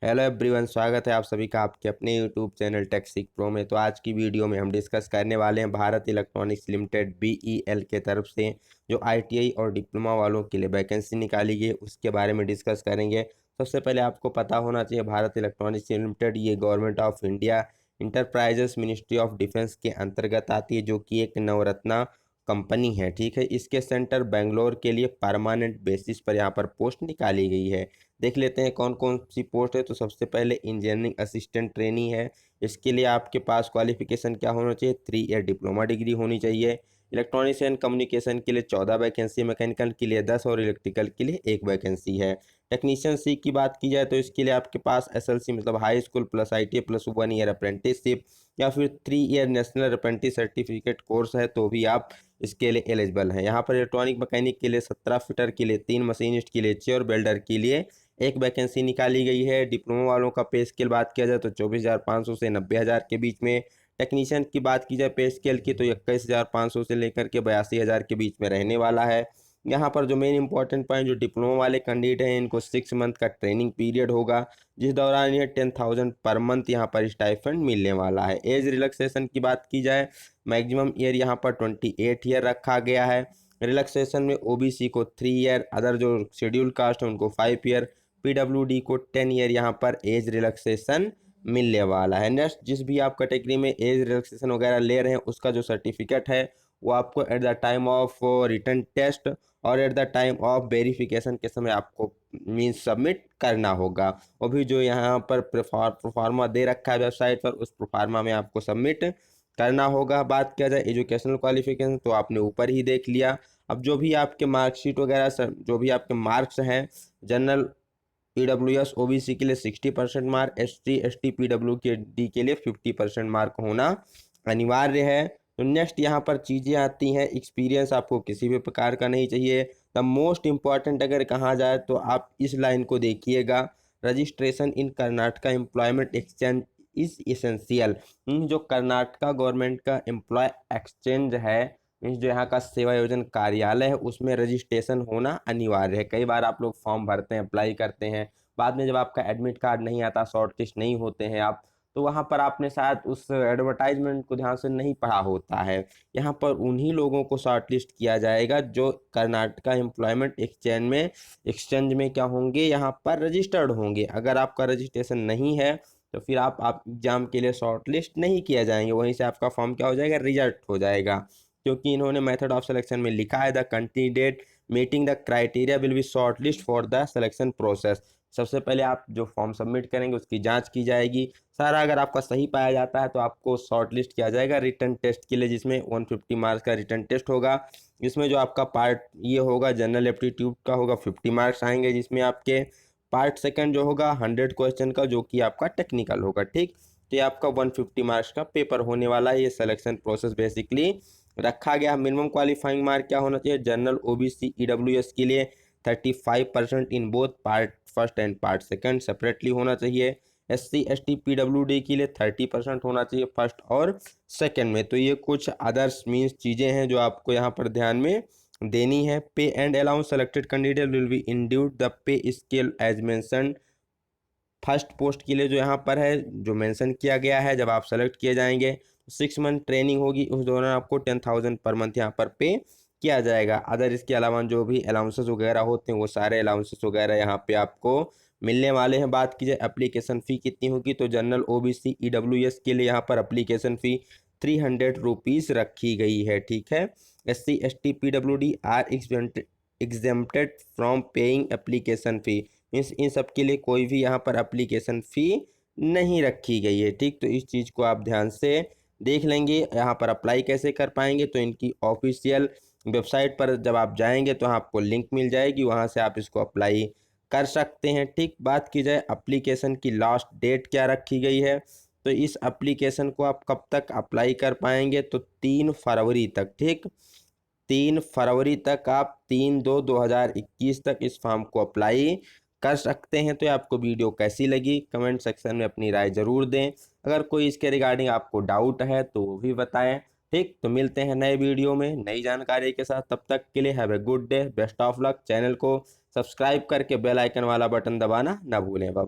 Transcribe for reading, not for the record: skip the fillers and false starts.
Hello everyone, स्वागत है आप सभी का आपके अपने यूट्यूब चैनल टेक सीख प्रो में। तो आज की वीडियो में हम डिस्कस करने वाले हैं भारत इलेक्ट्रॉनिक्स लिमिटेड बीईएल के तरफ से जो आईटीआई और डिप्लोमा वालों के लिए वैकेंसी निकाली गई है उसके बारे में डिस्कस करेंगे। सबसे पहले आपको पता होना चाहिए भारत इलेक्ट्रॉनिक्स लिमिटेड ये government of India enterprises ministry of defence के अंतर्गत आती है, जो कि एक नवरत्ना कंपनी है। ठीक है, इसके सेंटर बेंगलोर के लिए परमानेंट बेसिस पर यहाँ पर पोस्ट निकाली गई है। देख लेते हैं कौन कौन सी पोस्ट है। तो सबसे पहले इंजीनियरिंग असिस्टेंट ट्रेनी है। इसके लिए आपके पास क्वालिफिकेशन क्या होना चाहिए? 3 ईयर डिप्लोमा डिग्री होनी चाहिए। इलेक्ट्रॉनिक्स एंड कम्युनिकेशन के लिए 14 वैकेंसी, मैकेनिकल के लिए 10 और इलेक्ट्रिकल के लिए 1 वैकेंसी है। टेक्नीशियन सी की बात की जाए तो इसके लिए आपके पास एसएलसी मतलब high school plus ITI plus 1 year apprenticeship या फिर 3 year national apprentice certificate course है तो भी आप इसके लिए एलिजिबल हैं। यहाँ पर इलेक्ट्रॉनिक मैकेनिक के लिए 17, फिटर के लिए 3, मशीनिस्ट के लिए 6 और वेल्डर के लिए 1 वैकेंसी निकाली गई है। डिप्लोमा वालों का पे स्केल बात किया जाए तो 24,500 से 90,000 के बीच में। टेक्नीशियन की बात की जाए पे स्केल की तो 21,500 से लेकर के 82,000 के बीच में रहने वाला है। यहाँ पर जो मेन इंपॉर्टेंट पॉइंट, जो डिप्लोमा वाले कैंडिडेट हैं इनको 6 मंथ का ट्रेनिंग पीरियड होगा, जिस दौरान ये 10,000 पर मंथ यहाँ पर स्टाइपेंड मिलने वाला है। एज रिलैक्सेशन की बात की जाए, मैक्सिमम ईयर यहाँ पर 28 ईयर रखा गया है। रिलैक्सेशन में ओबीसी को 3 ईयर, अदर जो शेड्यूल कास्ट है उनको 5 ईयर, पीडब्ल्यूडी को 10 ईयर यहाँ पर एज रिलैक्सेशन मिलने वाला है। नेक्स्ट, जिस भी आप कैटेगरी में एज रिलैक्सेशन वगैरह ले रहे हैं उसका जो सर्टिफिकेट है वो आपको at the time of written test और at the time of verification के समय आपको मीन्स सबमिट करना होगा। वो भी जो यहाँ पर प्रोफार्मा दे रखा है वेबसाइट पर, उस प्रोफार्मा में आपको सबमिट करना होगा। बात किया जाए एजुकेशनल क्वालिफिकेशन तो आपने ऊपर ही देख लिया। अब जो भी आपके मार्कशीट वगैरह जो भी आपके मार्क्स हैं, जनरल ईडब्ल्यूएस ओबीसी के लिए 60% मार्क, एसटी पीडब्ल्यूडी के लिए 50% मार्क होना अनिवार्य है। तो नेक्स्ट यहाँ पर चीज़ें आती हैं, एक्सपीरियंस आपको किसी भी प्रकार का नहीं चाहिए। द मोस्ट इम्पॉर्टेंट अगर कहा जाए तो आप इस लाइन को देखिएगा, registration in Karnataka employment exchange is essential. जो कर्नाटका गवर्नमेंट का एम्प्लॉय एक्सचेंज है, मीन्स जो यहाँ का सेवा योजन कार्यालय है, उसमें रजिस्ट्रेशन होना अनिवार्य है। कई बार आप लोग फॉर्म भरते हैं, अप्लाई करते हैं, बाद में जब आपका एडमिट कार्ड नहीं आता, शॉर्ट लिस्ट नहीं होते हैं आप, तो वहाँ पर आपने शायद उस एडवर्टाइजमेंट को ध्यान से नहीं पढ़ा होता है। यहाँ पर उन्हीं लोगों को शॉर्ट लिस्ट किया जाएगा जो कर्नाटका एम्प्लॉयमेंट एक्सचेंज में क्या होंगे, यहाँ पर रजिस्टर्ड होंगे। अगर आपका रजिस्ट्रेशन नहीं है तो फिर आप एग्जाम के लिए शॉर्ट लिस्ट नहीं किया जाएंगे, वहीं से आपका फॉर्म क्या हो जाएगा, रिजेक्ट हो जाएगा। क्योंकि इन्होंने मेथड ऑफ सिलेक्शन में लिखा है the candidate meeting the criteria will be short list for the selection process. सबसे पहले आप जो फॉर्म सबमिट करेंगे उसकी जांच की जाएगी, सारा अगर आपका सही पाया जाता है तो आपको शॉर्ट लिस्ट किया जाएगा रिटन टेस्ट के लिए, जिसमें 150 मार्क्स का रिटन टेस्ट होगा। इसमें जो आपका पार्ट ये होगा जनरल एप्टीट्यूड का होगा, 50 मार्क्स आएंगे, जिसमें आपके पार्ट सेकंड जो होगा 100 क्वेश्चन का, जो कि आपका टेक्निकल होगा। ठीक, तो ये आपका 150 मार्क्स का पेपर होने वाला है। ये सिलेक्शन प्रोसेस बेसिकली रखा गया। मिनिमम क्वालिफाइंग मार्क क्या होना चाहिए? जनरल ओबीसी ईडब्ल्यूएस के लिए 35% in both part first and part second separately होना चाहिए। एससी एसटी पीडब्ल्यूडी के लिए 30% होना चाहिए फर्स्ट और सेकंड में। तो ये कुछ अदर्स मीन्स चीज़ें हैं जो आपको यहाँ पर ध्यान में देनी है। Pay and allowance selected candidate will be induced the pay scale as mention. First post के लिए जो यहाँ पर है जो मेंशन किया गया है, जब आप सेलेक्ट किए जाएंगे तो 6 मंथ ट्रेनिंग होगी, उस दौरान आपको 10,000 पर मंथ यहाँ पर पे किया जाएगा। अदर इसके अलावा जो भी अलाउंसेस वगैरह होते हैं वो सारे अलाउंसेस वगैरह यहाँ पे आपको मिलने वाले हैं। बात की जाए एप्लीकेशन फ़ी कितनी होगी, तो जनरल ओबीसी ईडब्ल्यूएस के लिए यहाँ पर एप्लीकेशन फ़ी 300 रुपीज़ रखी गई है। ठीक है, SC ST PWD are exempted from paying application fee, इन सब के लिए कोई भी यहाँ पर एप्लीकेशन फ़ी नहीं रखी गई है। ठीक, तो इस चीज़ को आप ध्यान से देख लेंगे। यहाँ पर अप्लाई कैसे कर पाएंगे, तो इनकी ऑफिशियल वेबसाइट पर जब आप जाएंगे तो आपको लिंक मिल जाएगी, वहाँ से आप इसको अप्लाई कर सकते हैं। ठीक, बात की जाए एप्लीकेशन की लास्ट डेट क्या रखी गई है, तो इस एप्लीकेशन को आप कब तक अप्लाई कर पाएंगे, तो 3 फरवरी तक। ठीक, 3 फरवरी तक आप 3/2/2021 तक इस फॉर्म को अप्लाई कर सकते हैं। तो ये आपको वीडियो कैसी लगी कमेंट सेक्शन में अपनी राय ज़रूर दें। अगर कोई इसके रिगार्डिंग आपको डाउट है तो वो भी बताएं। ठीक, तो मिलते हैं नए वीडियो में नई जानकारी के साथ, तब तक के लिए have a good day, best of luck. Channel को सब्सक्राइब करके बेल आइकन वाला बटन दबाना ना भूलें।